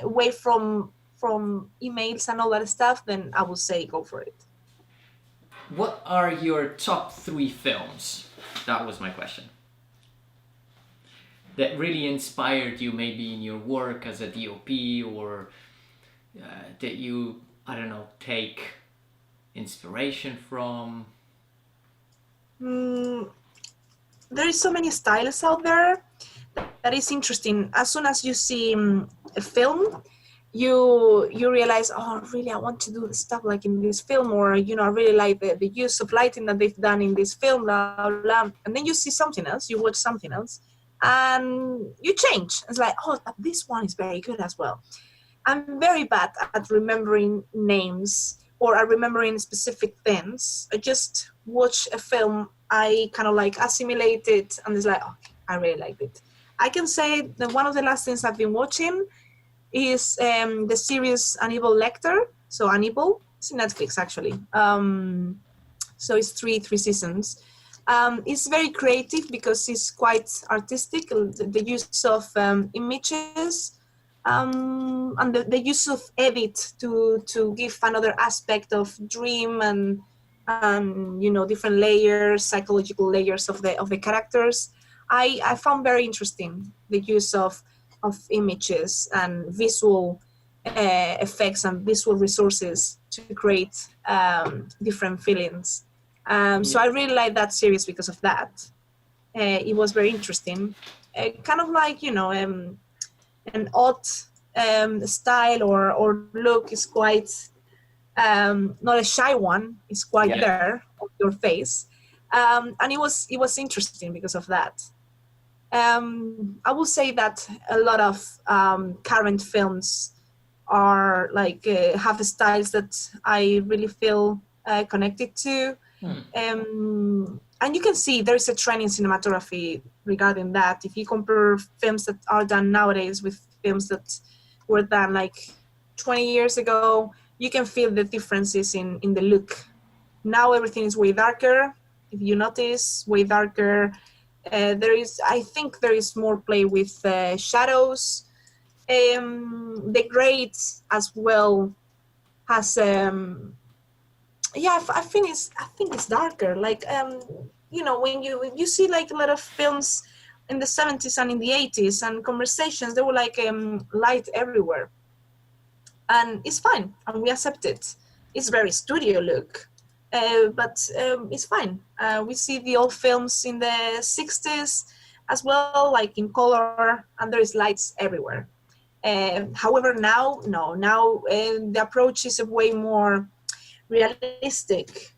away from emails and all that stuff, then I would say go for it. What are your top 3 films? That was my question. That really inspired you, maybe in your work as a DOP, or that you, I don't know, take inspiration from? There is so many styles out there that is interesting. As soon as you see a film, you realize, oh, really, I want to do the stuff like in this film, or I really like the use of lighting that they've done in this film, blah, blah. And then you see something else, you watch something else, and you change. It's like, oh, this one is very good as well. I'm very bad at remembering names or at remembering specific things. I just watch a film, I kind of like assimilate it, and it's like, okay, I really liked it. I can say that one of the last things I've been watching is the series Hannibal Lecter. So Hannibal, it's in Netflix actually. So it's three seasons. It's very creative because it's quite artistic. The use of images and the use of edit to give another aspect of dream and different layers, psychological layers of the characters. I found very interesting the use of images and visual effects and visual resources to create different feelings. So I really like that series because of that. It was very interesting. Kind of like, an odd style or look is quite, not a shy one, it's quite there on your face. And it was interesting because of that. I will say that a lot of current films are like have styles that I really feel connected to. And you can see there is a trend in cinematography regarding that. If you compare films that are done nowadays with films that were done like 20 years ago, you can feel the differences in the look. Now everything is way darker. If you notice, way darker. I think there is more play with shadows. The grade as well has I think it's darker. Like when you see like a lot of films in the 70s and in the 80s and conversations, they were like light everywhere, and it's fine and we accept it. It's very studio look. But it's fine. We see the old films in the 60s as well, like in color, and there is lights everywhere. However, now the approach is a way more realistic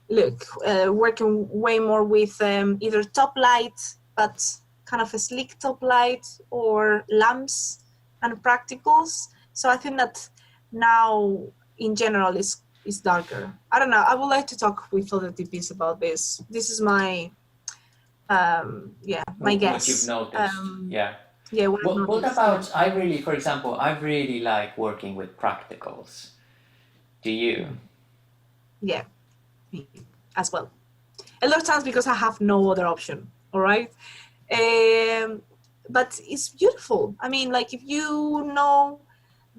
look, working way more with either top light, but kind of a sleek top light, or lamps and practicals. So I think that now, in general, is darker. I don't know. I would like to talk with other DPs about this. This is my my guess. What you've noticed, Yeah. What about? I really like working with practicals. Do you? Yeah, me as well. A lot of times because I have no other option. All right. But it's beautiful. I mean, like if you know.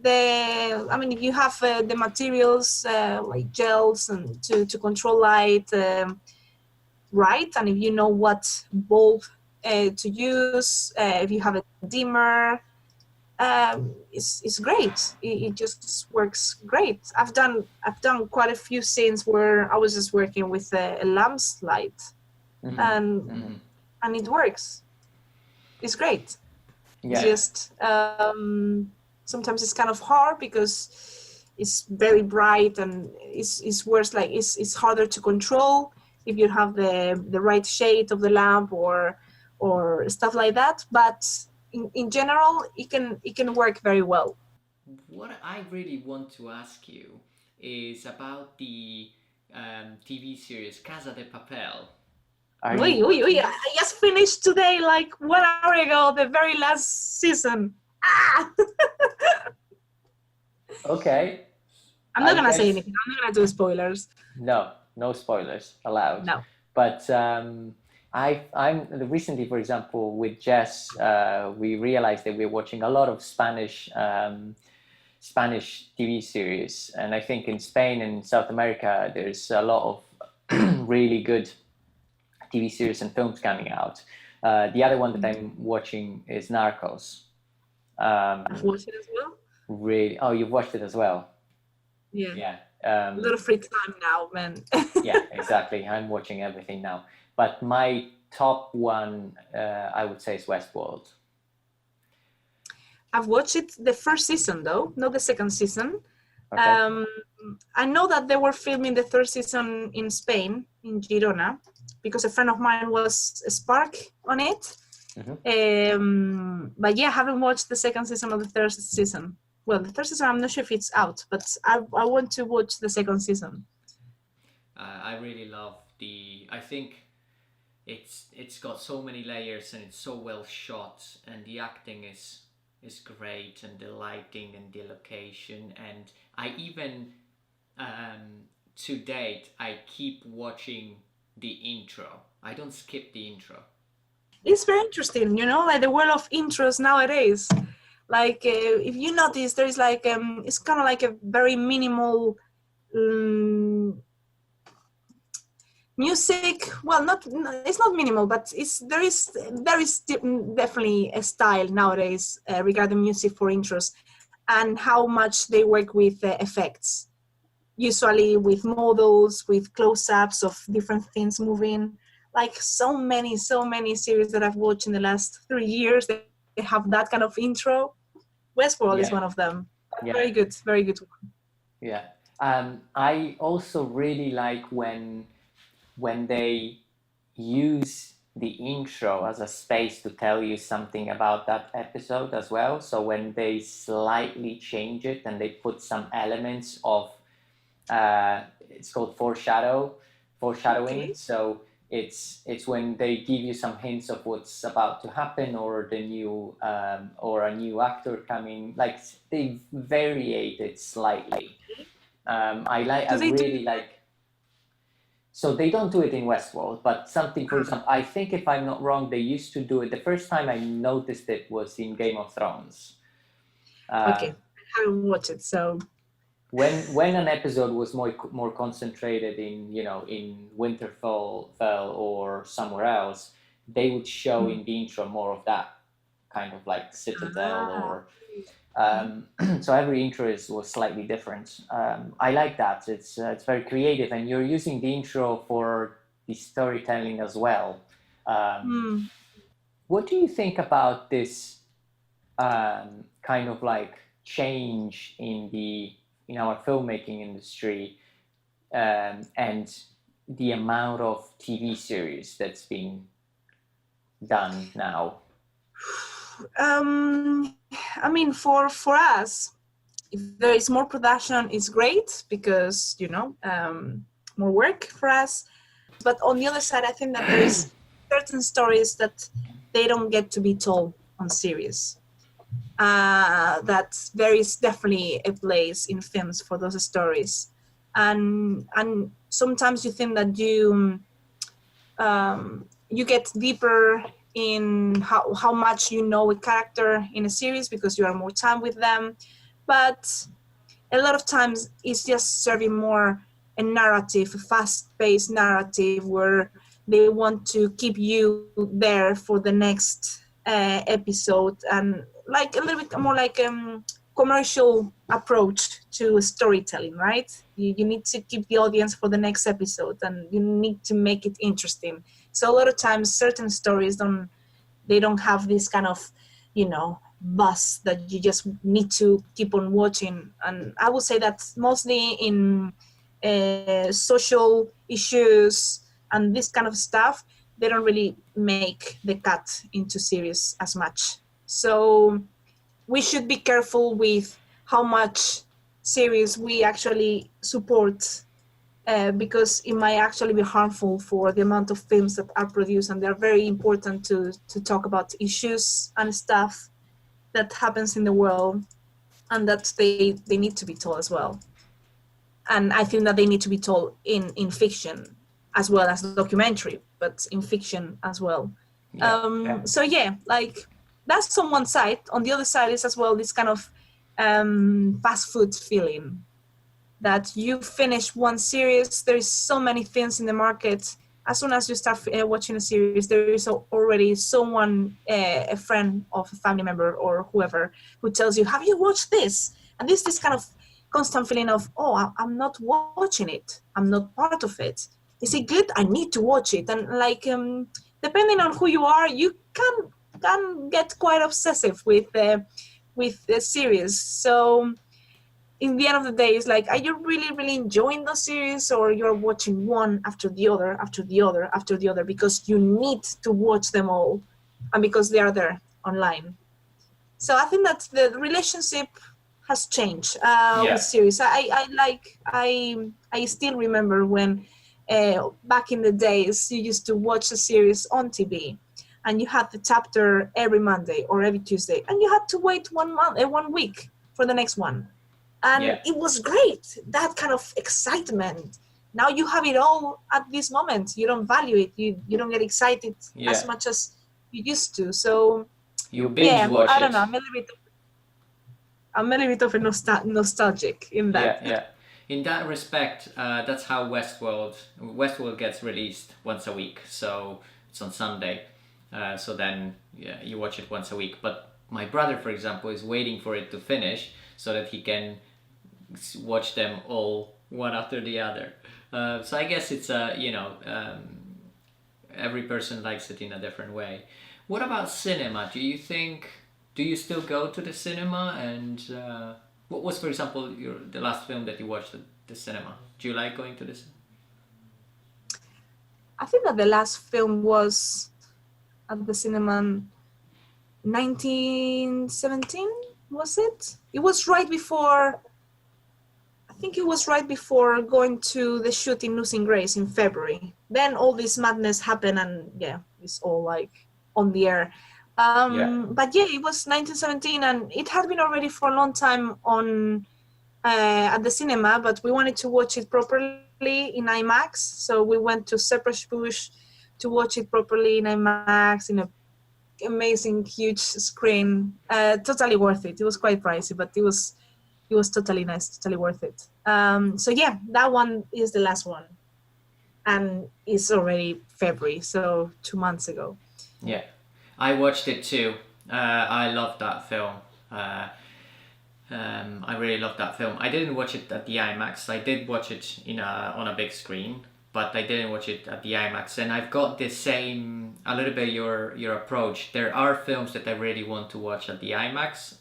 If you have the materials like gels and to control light, right, and if you know what bulb to use, if you have a dimmer, is great. It just works great. I've done quite a few scenes where I was just working with a lamp's light, and it works. It's great. Yeah. Just sometimes it's kind of hard because it's very bright and it's worse. Like it's harder to control if you have the right shade of the lamp or stuff like that. But in general, it can work very well. What I really want to ask you is about the TV series Casa de Papel. I just finished today, like 1 hour ago, the very last season. Okay. I'm not gonna say anything. I'm not gonna do spoilers. No spoilers allowed. No. But I'm recently, for example, with Jess, we realized that we're watching a lot of Spanish TV series, and I think in Spain and South America, there's a lot of really good TV series and films coming out. The other one that I'm watching is Narcos. I've watched it as well. Really? Oh, you've watched it as well? Yeah. Yeah. A lot of free time now, man. Yeah, exactly. I'm watching everything now. But my top one, I would say, is Westworld. I've watched it the first season, though, not the second season. Okay. I know that they were filming the third season in Spain, in Girona, because a friend of mine was a spark on it. But yeah, I haven't watched the second season of the third season. Well, the third season, I'm not sure if it's out, but I want to watch the second season. I really love I think it's got so many layers and it's so well shot, and the acting is great, and the lighting and the location, and I even to date I keep watching the intro. I don't skip the intro. It's very interesting, like the world of intros nowadays. Like if you notice, there is like it's kind of like a very minimal music. Well, it's not minimal, but there is definitely a style nowadays regarding music for intros, and how much they work with effects. Usually with models, with close-ups of different things moving. Like so many series that I've watched in the last 3 years, they have that kind of intro. Westworld is one of them. Yeah. Very good one. Yeah. I also really like when they use the intro as a space to tell you something about that episode as well. So when they slightly change it and they put some elements of, it's called foreshadowing. Okay. So it's when they give you some hints of what's about to happen, or the new or a new actor coming. Like they variate it slightly. So they don't do it in Westworld, but something, for example, I think if I'm not wrong, they used to do it. The first time I noticed it was in Game of Thrones. Okay, I haven't watched it, so. When an episode was more concentrated in Winterfell or somewhere else, they would show in the intro more of that kind of like citadel or. So every intro was slightly different. I like that. It's very creative, and you're using the intro for the storytelling as well. What do you think about this kind of like change in our filmmaking industry and the amount of TV series that's being done now? I mean, for us, if there is more production, it's great because more work for us. But on the other side, I think that there is certain stories that they don't get to be told on series. That there is definitely a place in films for those stories, and sometimes you think that you get deeper in how much you know a character in a series because you are more time with them, but a lot of times it's just serving more a narrative, a fast-paced narrative where they want to keep you there for the next episode, and like a little bit more like commercial approach to storytelling, right? You need to keep the audience for the next episode, and you need to make it interesting. So a lot of times certain stories don't have this kind of, buzz that you just need to keep on watching. And I would say that mostly in social issues and this kind of stuff, they don't really make the cut into series as much. So we should be careful with how much series we actually support, because it might actually be harmful for the amount of films that are produced, and they're very important to talk about issues and stuff that happens in the world, and that they need to be told as well. And I think that they need to be told in fiction as well as documentary, but in fiction as well. So yeah, like that's on one side. On the other side is as well this kind of fast food feeling, that you finish one series, there is so many things in the market. As soon as you start watching a series, there is already someone, a friend of a family member or whoever, who tells you, have you watched this? And this kind of constant feeling of, oh, I'm not watching it, I'm not part of it. Is it good? I need to watch it. And like, depending on who you are, you can get quite obsessive with the series. So in the end of the day, it's like, are you really, really enjoying the series, or you're watching one after the other, after the other, after the other, because you need to watch them all, and because they are there online. So I think that the relationship has changed with series. I still remember when back in the days, you used to watch a series on TV, and you had the chapter every Monday or every Tuesday, and you had to wait 1 week for the next one. And it was great, that kind of excitement. Now you have it all at this moment. You don't value it. You don't get excited as much as you used to. So you binge watch I don't know. I'm a little bit of a nostalgic in that. Yeah. In that respect, that's how Westworld gets released once a week. So it's on Sunday. So then you watch it once a week. But my brother, for example, is waiting for it to finish so that he can watch them all one after the other. So I guess it's every person likes it in a different way. What about cinema? Do you still go to the cinema? And what was, for example, the last film that you watched at the cinema? Do you like going to the cinema? I think that the last film was at the cinema in 1917, was it? It was right before, I think it was right before going to the shoot in Losing Grace in February. Then all this madness happened, and it's all like on the air. But it was 1917, and it had been already for a long time on at the cinema, but we wanted to watch it properly in IMAX. So we went to Shepherd's Bush to watch it properly in IMAX in a amazing huge screen. Totally worth it. It was quite pricey, but it was totally nice, totally worth it. So that one is the last one, and it's already February, so 2 months ago. I watched it too. I loved that film. I really loved that film. I didn't watch it at the IMAX. I did watch it on a big screen, but I didn't watch it at the IMAX. And I've got the same, a little bit your approach. There are films that I really want to watch at the IMAX.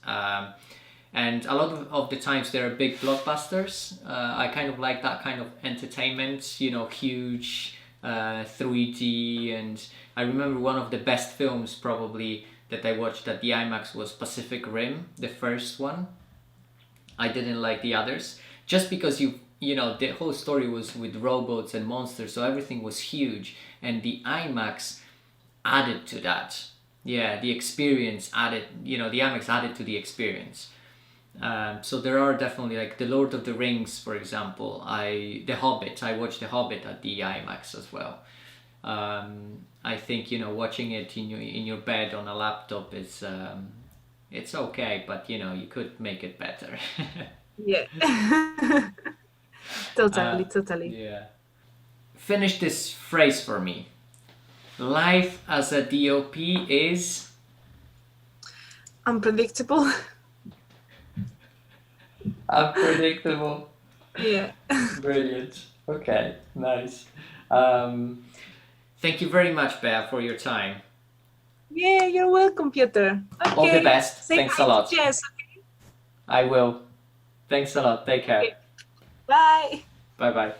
And a lot of the times they're big blockbusters. I kind of like that kind of entertainment, huge 3D. And I remember one of the best films probably that I watched at the IMAX was Pacific Rim, the first one. I didn't like the others, just because the whole story was with robots and monsters, so everything was huge, and the IMAX added to that. The experience added, the IMAX added to the experience. So there are definitely, like The Lord of the Rings, for example. The Hobbit. I watched The Hobbit at the IMAX as well. I think watching it in your bed on a laptop is it's okay, but you could make it better. Totally. Finish this phrase for me. Life as a DOP is Unpredictable. Unpredictable. Yeah. Brilliant. Okay, nice. Thank you very much, Bea, for your time. Yeah, you're welcome, Piotr. Okay. All the best. Say Thanks hi a to lot. Jess. I will. Thanks a lot. Take care. Okay. Bye. Bye bye.